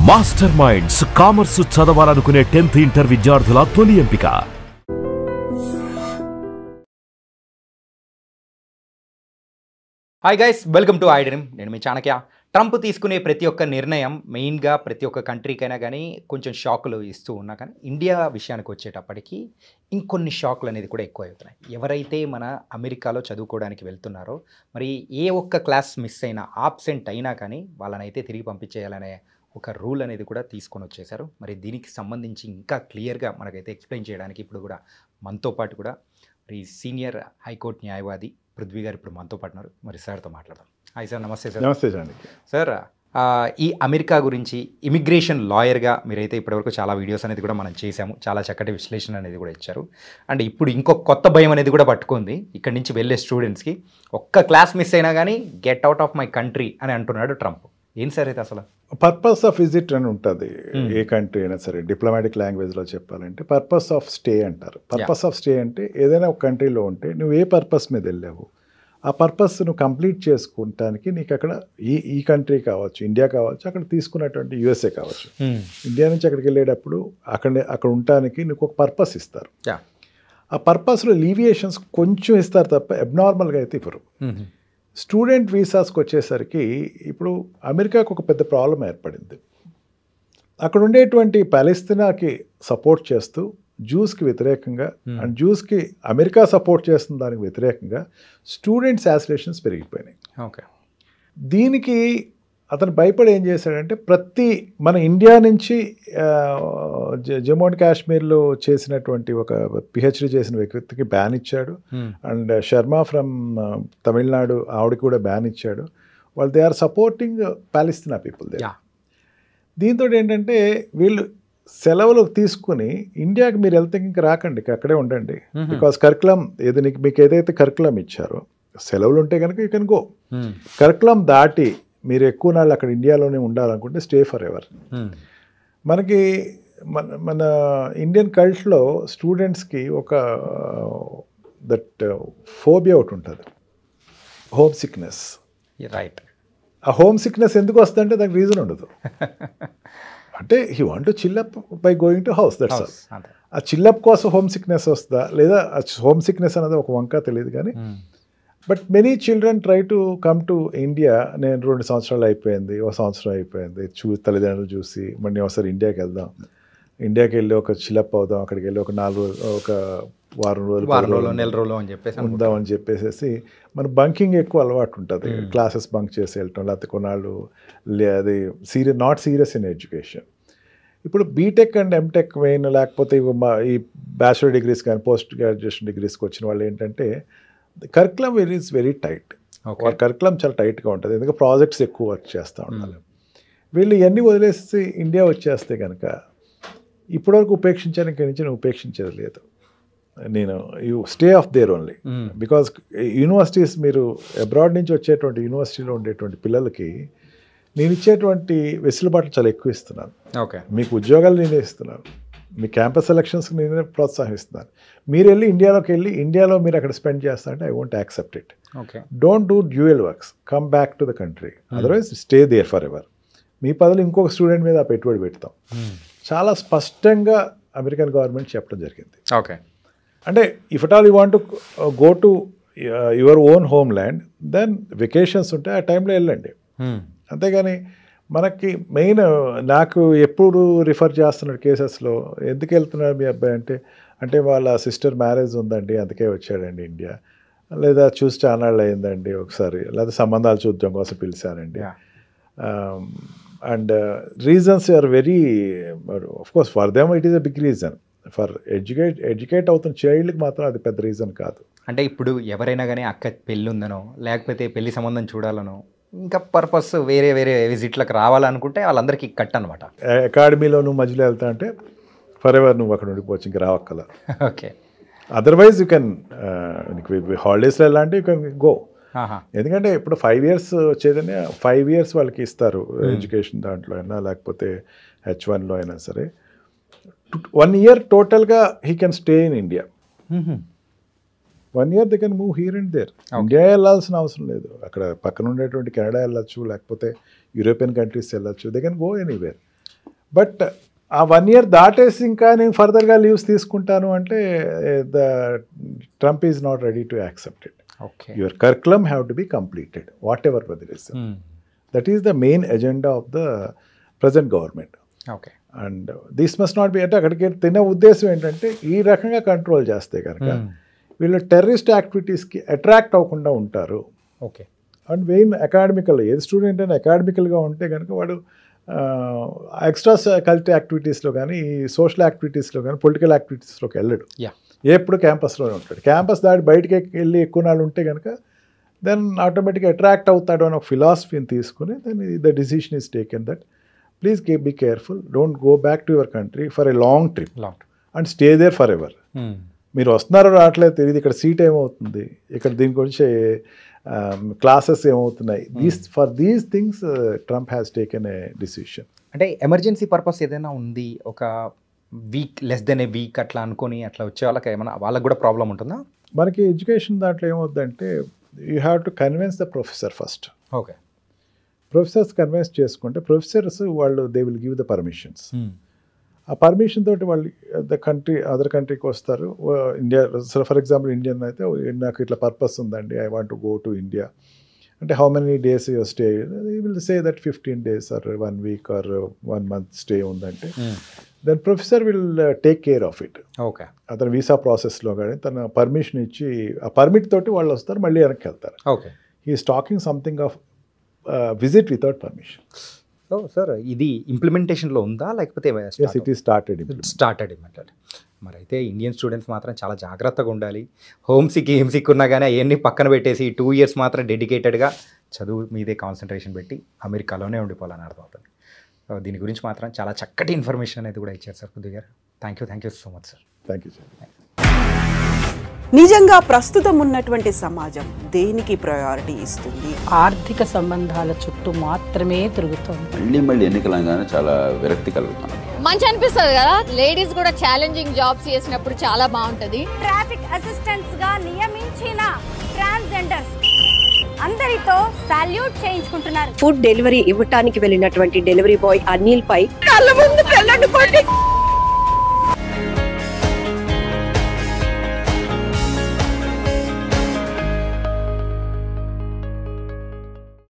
Master minds commerce చదవాలనుకునే 10th inter విద్యార్థుల తొలి ఎంపిక. Hi guys, welcome to iDream. నేను మీ చాణక్య. ట్రంప్ తీసుకునే ప్రతి ఒక్క నిర్ణయం మెయిన్గా ప్రతి ఒక్క కంట్రీకైనా కానీ కొంచెం షాకులు ఇస్తూ ఉన్నా కానీ ఇండియా విషయానికి వచ్చేటప్పటికి ఇంకొన్ని షాకులు అనేది కూడా ఎక్కువ అవుతున్నాయి. ఎవరైతే మన అమెరికాలో చదువుకోవడానికి వెళ్తున్నారో మరి ఏ ఒక్క క్లాస్ మిస్ అయినా ఆబ్సెంట్ అయినా కానీ వాళ్ళనైతే తిరిగి పంపించేయాలనే ఒక రూల్ అనేది కూడా తీసుకొని వచ్చేసారు. మరి దీనికి సంబంధించి ఇంకా క్లియర్గా మనకైతే ఎక్స్ప్లెయిన్ చేయడానికి ఇప్పుడు కూడా మనతో పాటు కూడా మరి సీనియర్ హైకోర్టు న్యాయవాది పృథ్వీ గారు ఇప్పుడు మనతో పాటు ఉన్నారు. మరి సార్తో మాట్లాడదాం. Hi sir. నమస్తే సార్. నమస్తే చాణక్య. సార్, ఈ అమెరికా గురించి ఇమిగ్రేషన్ లాయర్గా మీరైతే ఇప్పటివరకు చాలా వీడియోస్ అనేది కూడా మనం చేశాము. చాలా చక్కటి విశ్లేషణ అనేది కూడా ఇచ్చారు. అండ్ ఇప్పుడు ఇంకొక కొత్త భయం అనేది కూడా పట్టుకుంది ఇక్కడి నుంచి వెళ్ళే స్టూడెంట్స్కి. ఒక్క క్లాస్ మిస్ అయినా కానీ get out of my country అని అంటున్నాడు ట్రంప్. ఏం సార్ అయితే అసలు పర్పస్ ఆఫ్ విజిట్ అని ఉంటుంది ఏ కంట్రీ అయినా సరే. డిప్లొమాటిక్ లాంగ్వేజ్లో చెప్పాలంటే పర్పస్ ఆఫ్ స్టే అంటారు. పర్పస్ ఆఫ్ స్టే అంటే ఏదైనా ఒక కంట్రీలో ఉంటే నువ్వు ఏ పర్పస్ మీద వెళ్ళావు, ఆ పర్పస్ నువ్వు కంప్లీట్ చేసుకుంటానికి నీకు అక్కడ ఈ కంట్రీ కావచ్చు, ఇండియా కావచ్చు, అక్కడ తీసుకున్నటువంటి యుఎస్ఏ కావచ్చు. ఇండియా నుంచి అక్కడికి వెళ్ళేటప్పుడు అక్కడ ఉండటానికి నీకు ఒక పర్పస్ ఇస్తారు. ఆ పర్పస్లో లీవియేషన్స్ కొంచెం ఇస్తారు తప్ప అబ్నార్మల్గా అయితే ఇవ్వరు. స్టూడెంట్ వీసాస్కి వచ్చేసరికి ఇప్పుడు అమెరికాకు ఒక పెద్ద ప్రాబ్లం ఏర్పడింది. అక్కడ ఉండేటువంటి పాలస్తీనాకి సపోర్ట్ చేస్తూ జ్యూస్కి వ్యతిరేకంగా అండ్ జ్యూస్కి అమెరికా సపోర్ట్ చేస్తున్న దానికి వ్యతిరేకంగా స్టూడెంట్స్ యాసిలేషన్స్ పెరిగిపోయినాయి. ఓకే. దీనికి అతను భయపడి ఏం చేశాడంటే మన ఇండియా నుంచి జమ్మూ అండ్ కాశ్మీర్లో చేసినటువంటి ఒక పిహెచ్డి చేసిన వ్యక్తికి బ్యాన్ ఇచ్చాడు. అండ్ శర్మ ఫ్రమ్ తమిళనాడు ఆవిడకి కూడా బ్యాన్ ఇచ్చాడు. వాళ్ళు they are supporting Palestine people they. దీంతో ఏంటంటే వీళ్ళు సెలవులు తీసుకుని ఇండియాకి మీరు వెళ్తే ఇంక రాకండి, అక్కడే ఉండండి. బికాస్ కరికులం మీకు ఏదైతే కరికులం ఇచ్చారో సెలవులు ఉంటే కనుక యూ కెన్ గో. కరికులం దాటి మీరు ఎక్కువ నాళ్ళు అక్కడ ఇండియాలోనే ఉండాలనుకుంటే స్టే ఫర్ ఎవర్. మనకి మన ఇండియన్ కల్చర్లో స్టూడెంట్స్కి ఒక ఫోబియా ఒకటి ఉంటుంది, హోమ్ సిక్నెస్. రైట్. ఆ హోమ్ సిక్నెస్ ఎందుకు వస్తుందంటే దానికి రీజన్ ఉండదు. అంటే he want to chill up by going to house, that's all. ఆ చిల్లప్ కోసం హోమ్ సిక్నెస్ వస్తుందా లేదా హోమ్ సిక్నెస్ అనేది ఒక వంక తెలియదు కానీ but many children try to come to India. నేను 2 సంవత్సరాలు అయిపోయింది, 1 సంవత్సరం అయిపోయింది, తల్లిదండ్రులు చూసి మళ్ళీ ఒకసారి ఇండియాకి వెళ్దాం, ఇండియాకి వెళ్ళి ఒక చిలప్ అవుదాం, అక్కడికి వెళ్ళి ఒక 4 రోజులు, ఒక వారం రోజులు, నెల రోజులు అని చెప్పేసి ఉందామని చెప్పేసి మన బంకింగ్ ఎక్కువ అలవాటు ఉంటుంది. క్లాసెస్ బంక్ చేసి వెళ్ళటం, లేకపోతే కొన్నాళ్ళు అది నాట్ సీరియస్ ఇన్ ఎడ్యుకేషన్. ఇప్పుడు బీటెక్ అండ్ ఎంటెక్ మెయిన్ లేకపోతే ఈ బ్యాచులర్ డిగ్రీస్ కానీ పోస్ట్ గ్రాడ్యుయేషన్ డిగ్రీస్కి వచ్చిన వాళ్ళు ఏంటంటే curriculum is very tight. Curriculum చాలా టైట్గా ఉంటుంది, ఎందుకంటే ప్రాజెక్ట్స్ ఎక్కువ వర్క్ చేస్తూ ఉండాలి. వీళ్ళు ఇవన్నీ వదిలేసి ఇండియా వచ్చేస్తే కనుక ఇప్పటివరకు ఉపేక్షించాను, ఇక్కడి నుంచి నేను ఉపేక్షించేది లేదు. నేను you stay of their only. Because universities, మీరు అబ్రాడ్ నుంచి వచ్చేటువంటి యూనివర్సిటీలో ఉండేటువంటి పిల్లలకి నేను ఇచ్చేటువంటి వెసులుబాట్లు చాలా ఎక్కువ ఇస్తున్నాను. ఓకే. మీకు ఉద్యోగాలు నేనే ఇస్తున్నాను, మీ క్యాంపస్ సెలక్షన్స్కి నేనే ప్రోత్సహిస్తున్నాను. మీరు వెళ్ళి ఇండియాలోకి వెళ్ళి ఇండియాలో మీరు అక్కడ స్పెండ్ చేస్తారంటే I won't accept it. Okay. Don't do dual works, come back to the country, otherwise stay there forever. మీ బదులు ఇంకొక స్టూడెంట్ మీద ఆ పెట్టుబడి పెడతాం. చాలా స్పష్టంగా అమెరికన్ గవర్నమెంట్ చెప్పడం జరిగింది. ఓకే. అంటే if at all you want to go to your own home land, then vacations ఉంటే ఆ టైంలో వెళ్ళండి. అంతేగాని మనకి మెయిన్ నాకు ఎప్పుడు రిఫర్ చేస్తున్నాడు కేసెస్లో, ఎందుకు వెళ్తున్నాడు మీ అబ్బాయి అంటే వాళ్ళ సిస్టర్ మ్యారేజ్ ఉందండి అందుకే వచ్చాడండి ఇండియా, లేదా చూసి చాలాళ్ళు అయిందండి ఒకసారి, లేదా సంబంధాలు చూద్దాం కోసం పిలిచానండి. And reasons are very, of course for them it is a big reason. For educate అవుతున్న చైల్డ్కి మాత్రం అది పెద్ద రీజన్ కాదు. అంటే ఇప్పుడు ఎవరైనా కానీ అక్క పెళ్ళి ఉందనో లేకపోతే పెళ్లి సంబంధం చూడాలనో ఇంకా పర్పస్ వేరే విజిట్లకు రావాలనుకుంటే వాళ్ళందరికీ కట్ అనమాట. అకాడమీలో నువ్వు మధ్యలో వెళ్తా అంటే ఫర్ ఎవర్ నువ్వు అక్కడ ఉండిపోవచ్చు, ఇంక రావక్కల. ఓకే. అదర్వైజ్ యూ కెన్ హాలిడేస్లో వెళ్ళాలంటే యూ కెన్ గో. ఎందుకంటే ఇప్పుడు 5 years వచ్చేదని 5 years వాళ్ళకి ఇస్తారు ఎడ్యుకేషన్ దాంట్లో అయినా లేకపోతే H1లో అయినా సరే. 1 year టోటల్గా he can stay in India. 1 year they can move here and there. India వెళ్ళాల్సిన అవసరం లేదు, అక్కడ పక్కన ఉండేటువంటి కెనడా వెళ్ళచ్చు, లేకపోతే యూరోపియన్ కంట్రీస్ వెళ్ళచ్చు, they can go anywhere. But ఆ 1 year దాటేసి ఇంకా నేను ఫర్దర్గా లీవ్స్ తీసుకుంటాను అంటే the Trump is not ready to accept it. Okay, your curriculum have to be completed whatever whether is. That is the main agenda of the present government. Okay, and this must not be అంటే అక్కడికి తినే ఉద్దేశం ఏంటంటే ఈ రకంగా control చేస్తే కనుక వీళ్ళు టెర్రరిస్ట్ యాక్టివిటీస్కి అట్రాక్ట్ అవ్వకుండా ఉంటారు. ఓకే, అండ్ మెయిన్ అకాడమికల్, ఏది స్టూడెంట్ అయినా అకాడమికల్గా ఉంటే కనుక వాడు ఎక్స్ట్రా కల్చర్ యాక్టివిటీస్లో కానీ సోషల్ యాక్టివిటీస్లో కానీ పొలిటికల్ యాక్టివిటీస్లోకి వెళ్ళడు. ఎప్పుడు క్యాంపస్లోనే ఉంటాడు. క్యాంపస్ దాటి బయటికి వెళ్ళి ఎక్కువ నాళ్ళు ఉంటే కనుక దెన్ ఆటోమేటిక్గా అట్రాక్ట్ అవుతాడు అని ఒక ఫిలాసఫీని తీసుకుని then the decision is taken that please be careful, don't go back to your country for a long trip and stay there forever. మీరు వస్తున్నారో రావట్లేదు తెలియదు, ఇక్కడ సీట్ ఏమవుతుంది, ఇక్కడ దీని గురించి క్లాసెస్ ఏమవుతున్నాయి. For these things Trump has taken a decision. అంటే ఎమర్జెన్సీ పర్పస్ ఏదైనా ఉంది, ఒక week less than a week అట్లా అనుకొని అట్లా వచ్చే వాళ్ళకి ఏమైనా వాళ్ళకి కూడా ప్రాబ్లం ఉంటుందా? మనకి ఎడ్యుకేషన్ దాంట్లో ఏమవుతుందంటే you have to convince the professor first. Okay, professors convince చేసుకుంటే ప్రొఫెసర్స్ వాళ్ళు they will give the permissions. ఆ పర్మిషన్ తోటి వాళ్ళు అదర్ కంట్రీకి వస్తారు. ఇండియా ఫర్ ఎగ్జాంపుల్ ఇండియన్ అయితే నాకు ఇట్లా పర్పస్ ఉందండి, I want to go to India అంటే how many days your stay, will say that 15 days or 1 week or 1 month stay ఉందంటే then professor will take care of it. Okay, అతను visa ప్రాసెస్లో కానీ తన పర్మిషన్ ఇచ్చి ఆ permit తోటి వాళ్ళు వస్తారు, మళ్ళీ వెనక్కి వెళ్తారు. Okay, he is talking something of visit without permission. So sir ఇది ఇంప్లిమెంటేషన్లో ఉందా లేకపోతే ఇట్ ఈస్ స్టార్టెడ్ ఇమ్మట్లాడు? మరి అయితే ఇండియన్ స్టూడెంట్స్ మాత్రం చాలా జాగ్రత్తగా ఉండాలి. హోమ్సిక్ ఏమ్సిక్ ఉన్నా కానీ అవన్నీ పక్కన పెట్టేసి 2 years మాత్రం డెడికేటెడ్గా చదువు మీదే కాన్సన్ట్రేషన్ పెట్టి అమెరికాలోనే ఉండిపోవాలని అర్థమవుతుంది. దీని గురించి మాత్రం చాలా చక్కటి ఇన్ఫర్మేషన్ అనేది కూడా ఇచ్చారు సార్ కుద్ది గారు. Thank you so much sir. Thank you sir. నిజంగా ప్రస్తుతం ఉన్నటువంటి సమాజం దేనికి ప్రయారిటీ ఇస్తుంది? ఆర్థిక సంబంధాల చుట్టూ మాత్రమే తిరుగుతుంది. మళ్ళీ ఎన్నికలంగానే చాలా విరక్తి కలుగుతుంది. మంచి అనిపిస్తుంది కదా, లేడీస్ కూడా ఛాలెంజింగ్ జాబ్స్ చేసినప్పుడు చాలా బాగుంటది. ట్రాఫిక్ అసిస్టెంట్స్ గా నియమించిన ట్రాన్స్జెండర్స్ అందరితో సాల్యూట్ చేయించుకుంటున్నారు. ఫుడ్ డెలివరీ ఇవ్వటానికి వెళ్ళినటువంటి డెలివరీ బాయ్ అనిల్ పై కళ్ళ ముందు